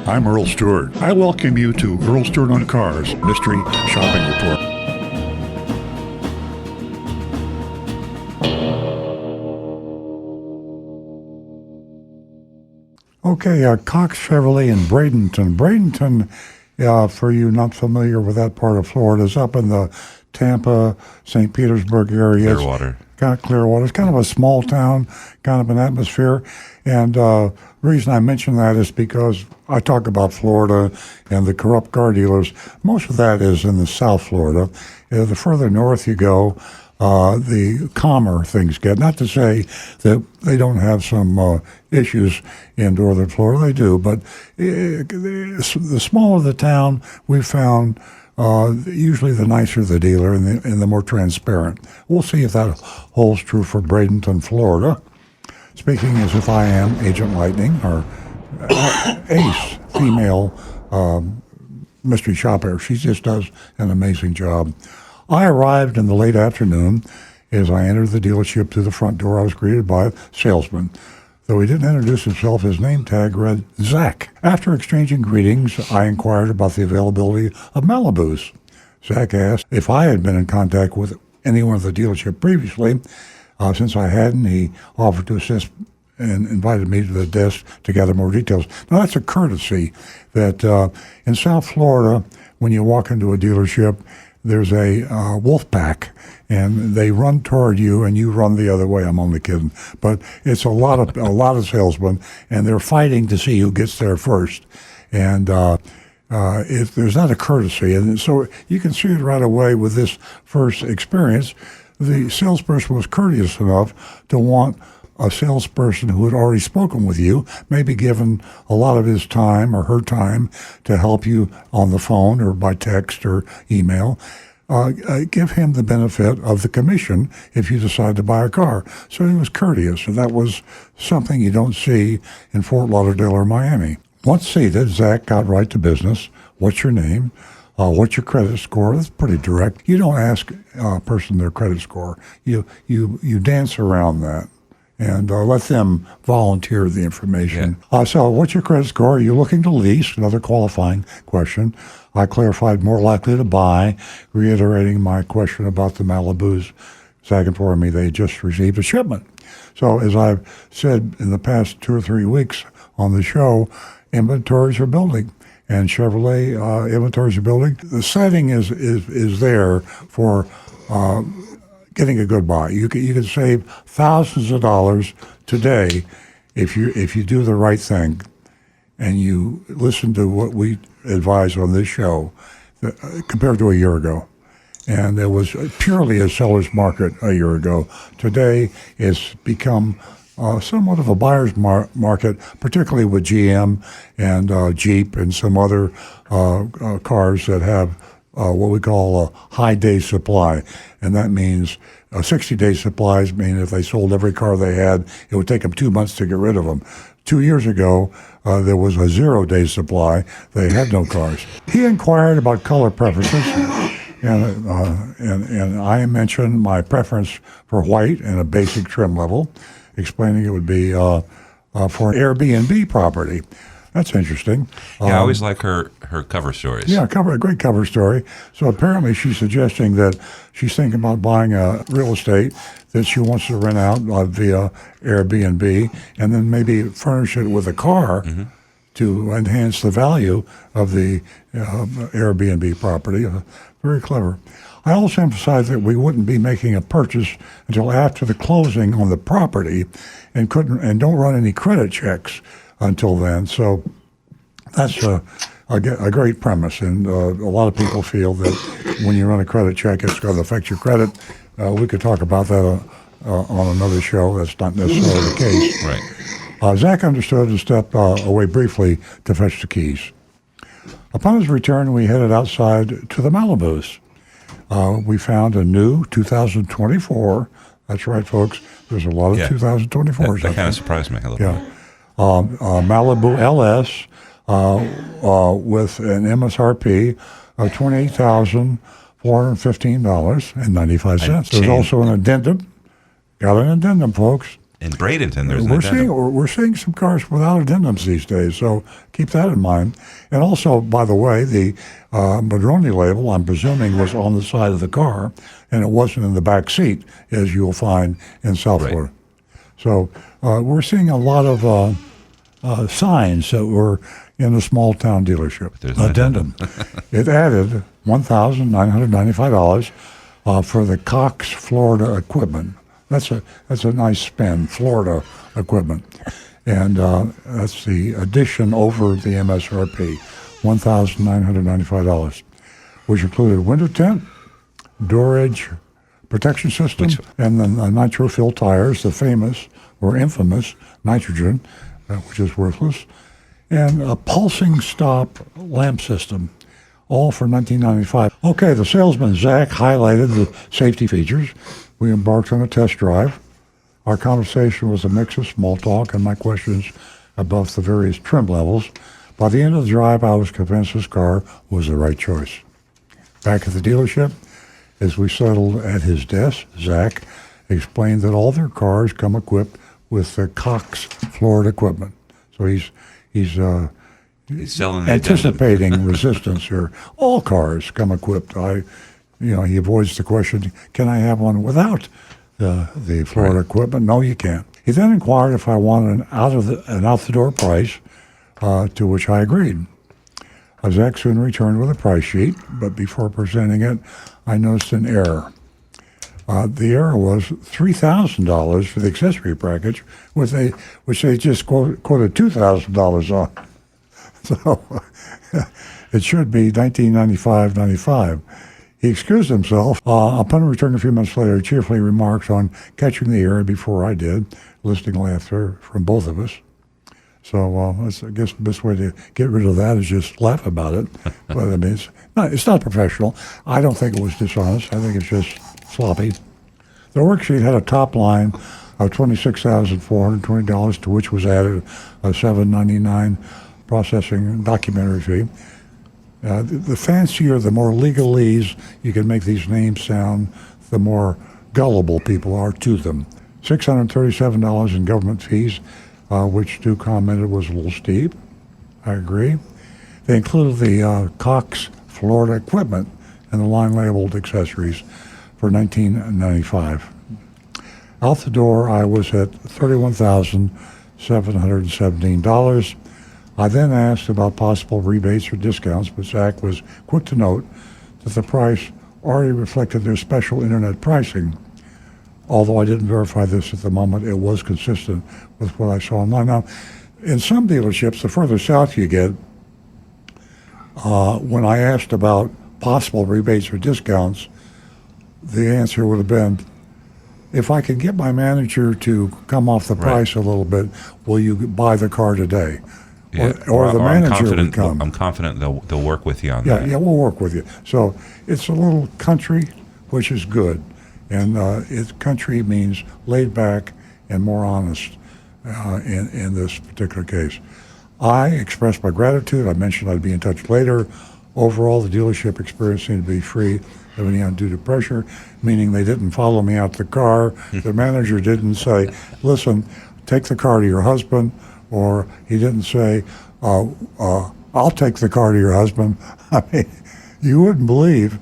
I'm Earl Stewart. I welcome you to Earl Stewart on Cars Mystery Shopping Report. Okay, Cox Chevrolet in Bradenton. Bradenton, for you not familiar with that part of Florida, is up in the Tampa, St. Petersburg area. Clearwater. Clearwater. It's kind of a small town, kind of an atmosphere. And the reason I mention that is because I talk about Florida and the corrupt car dealers. Most of that is in the South Florida. The further north you go, the calmer things get. Not to say that they don't have some issues in northern Florida. They do. But the smaller the town, we've found usually the nicer the dealer and the more transparent. We'll see if that holds true for Bradenton, Florida. Speaking as if I am Agent Lightning, or Ace, female mystery shopper. She just does an amazing job. I arrived in the late afternoon. As I entered the dealership through the front door, I was greeted by a salesman. Though he didn't introduce himself, his name tag read Zach. After exchanging greetings, I inquired about the availability of Malibus. Zach asked if I had been in contact with anyone at the dealership previously. Since I hadn't, he offered to assist and invited me to the desk to gather more details. Now, that's a courtesy that in South Florida, when you walk into a dealership, there's a wolf pack, and they run toward you, and you run the other way. I'm only kidding, but it's a lot of salesmen, and they're fighting to see who gets there first. And there's not a courtesy, and so you can see it right away with this first experience. The salesperson was courteous enough to want a salesperson who had already spoken with you, maybe given a lot of his time or her time to help you on the phone or by text or email, give him the benefit of the commission if you decide to buy a car. So he was courteous, and that was something you don't see in Fort Lauderdale or Miami. Once seated, Zach got right to business. What's your name? What's your credit score? That's pretty direct. You don't ask a person their credit score. You dance around that and let them volunteer the information. Yeah. So what's your credit score? Are you looking to lease? Another qualifying question. I clarified more likely to buy, reiterating my question about the Malibus. Zach informed me they just received a shipment. So as I've said in the past 2 or 3 weeks on the show, inventories are building. And Chevrolet inventories are building. The setting is there for getting a good buy. You can save thousands of dollars today if you do the right thing and you listen to what we advise on this show compared to a year ago. And it was purely a seller's market a year ago. Today it's become somewhat of a buyer's market, particularly with GM and Jeep and some other cars that have what we call a high day supply. And that means 60-day supplies mean if they sold every car they had, it would take them 2 months to get rid of them. 2 years ago, there was a 0-day supply. They had no cars. He inquired about color preferences. And I mentioned my preference for white and a basic trim level, explaining it would be for an Airbnb property. That's interesting. Yeah, I always like her cover stories. Yeah, a great cover story. So apparently she's suggesting that she's thinking about buying a real estate that she wants to rent out via Airbnb and then maybe furnish it with a car to enhance the value of the Airbnb property. Very clever. I also emphasized that we wouldn't be making a purchase until after the closing on the property and don't run any credit checks until then. So that's a great premise. And a lot of people feel that when you run a credit check, it's going to affect your credit. We could talk about that on another show. That's not necessarily the case. Right. Zach understood and stepped away briefly to fetch the keys. Upon his return, we headed outside to the Malibus. We found a new 2024. That's right, folks. There's a lot of 2024s. That kind of surprised me a little bit. Malibu LS with an MSRP of $28,415.95. There's also an addendum. Got an addendum, folks. In Bradenton, there's an We're addendum. seeing we're seeing some cars without addendums these days, so keep that in mind. And also, by the way, the Madrone label, I'm presuming, was on the side of the car, and it wasn't in the back seat, as you'll find in South Right. Florida. So we're seeing a lot of signs that were in a small town dealership. There's an Addendum. It added $1,995 for the Cox Florida equipment. That's a nice spin, Florida equipment, and that's the addition over the MSRP, $1,995, which included window tint, door edge protection system, and then nitro fill tires, the famous or infamous nitrogen, which is worthless, and a pulsing stop lamp system, all for $19.95. Okay, the salesman, Zach, highlighted the safety features. We embarked on a test drive. Our conversation was a mix of small talk and my questions about the various trim levels. By the end of the drive, I was convinced this car was the right choice. Back at the dealership, as we settled at his desk, Zach explained that all their cars come equipped with the Cox Florida equipment. So he's He's selling the addendum. anticipating resistance here. All cars come equipped. He avoids the question, can I have one without the Florida equipment? No, you can't. He then inquired if I wanted an out-the-door price, to which I agreed. Zach soon returned with a price sheet, but before presenting it, I noticed an error. The error was $3,000 for the accessory package, which they just quoted $2,000 on. So it should be $1995.95. He excused himself. Upon returning a few months later, he cheerfully remarks on catching the error before I did, eliciting laughter from both of us. So I guess the best way to get rid of that is just laugh about it. But I mean, it's not professional. I don't think it was dishonest. I think it's just sloppy. The worksheet had a top line of $26,420, to which was added a $7.99 processing and documentary fee. The fancier, the more legalese you can make these names sound, the more gullible people are to them. $637 in government fees, which Stu commented was a little steep. I agree. They included the Cox Florida equipment and the line labeled accessories for $19.95. Out the door, I was at $31,717. I then asked about possible rebates or discounts, but Zach was quick to note that the price already reflected their special internet pricing. Although I didn't verify this at the moment, it was consistent with what I saw online. Now, in some dealerships, the further south you get, when I asked about possible rebates or discounts, the answer would have been, if I can get my manager to come off the price a little bit, will you buy the car today? Yeah. Or the manager would come. I'm confident they'll work with you on that. Yeah, we'll work with you. So it's a little country, which is good. And country means laid back and more honest in this particular case. I expressed my gratitude. I mentioned I'd be in touch later. Overall, the dealership experience seemed to be free of any undue pressure, meaning they didn't follow me out the car. The manager didn't say, listen, take the car to your husband, or he didn't say, I'll take the car to your husband. I mean, you wouldn't believe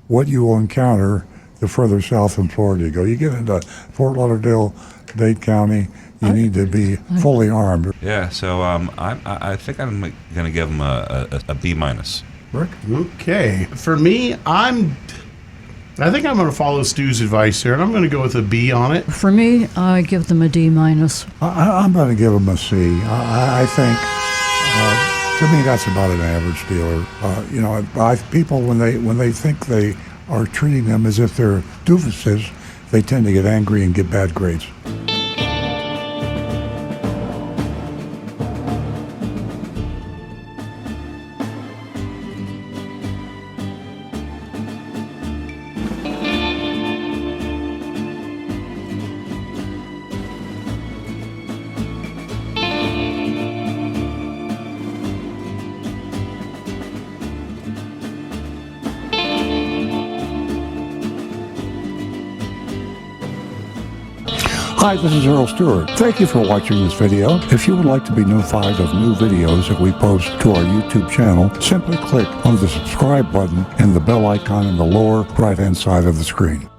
what you will encounter the further south in Florida you go. You get into Fort Lauderdale, Dade County, you need to be fully armed. Yeah, so I think I'm going to give them a B minus. Rick? Okay. For me, I think I'm going to follow Stu's advice here, and I'm going to go with a B on it. For me, I give them a D minus. I'm going to give them a C. I think, to me, that's about an average dealer. People, when they think they are treating them as if they're doofuses, they tend to get angry and get bad grades. Hi, this is Earl Stewart. Thank you for watching this video. If you would like to be notified of new videos that we post to our YouTube channel, simply click on the subscribe button and the bell icon in the lower right-hand side of the screen.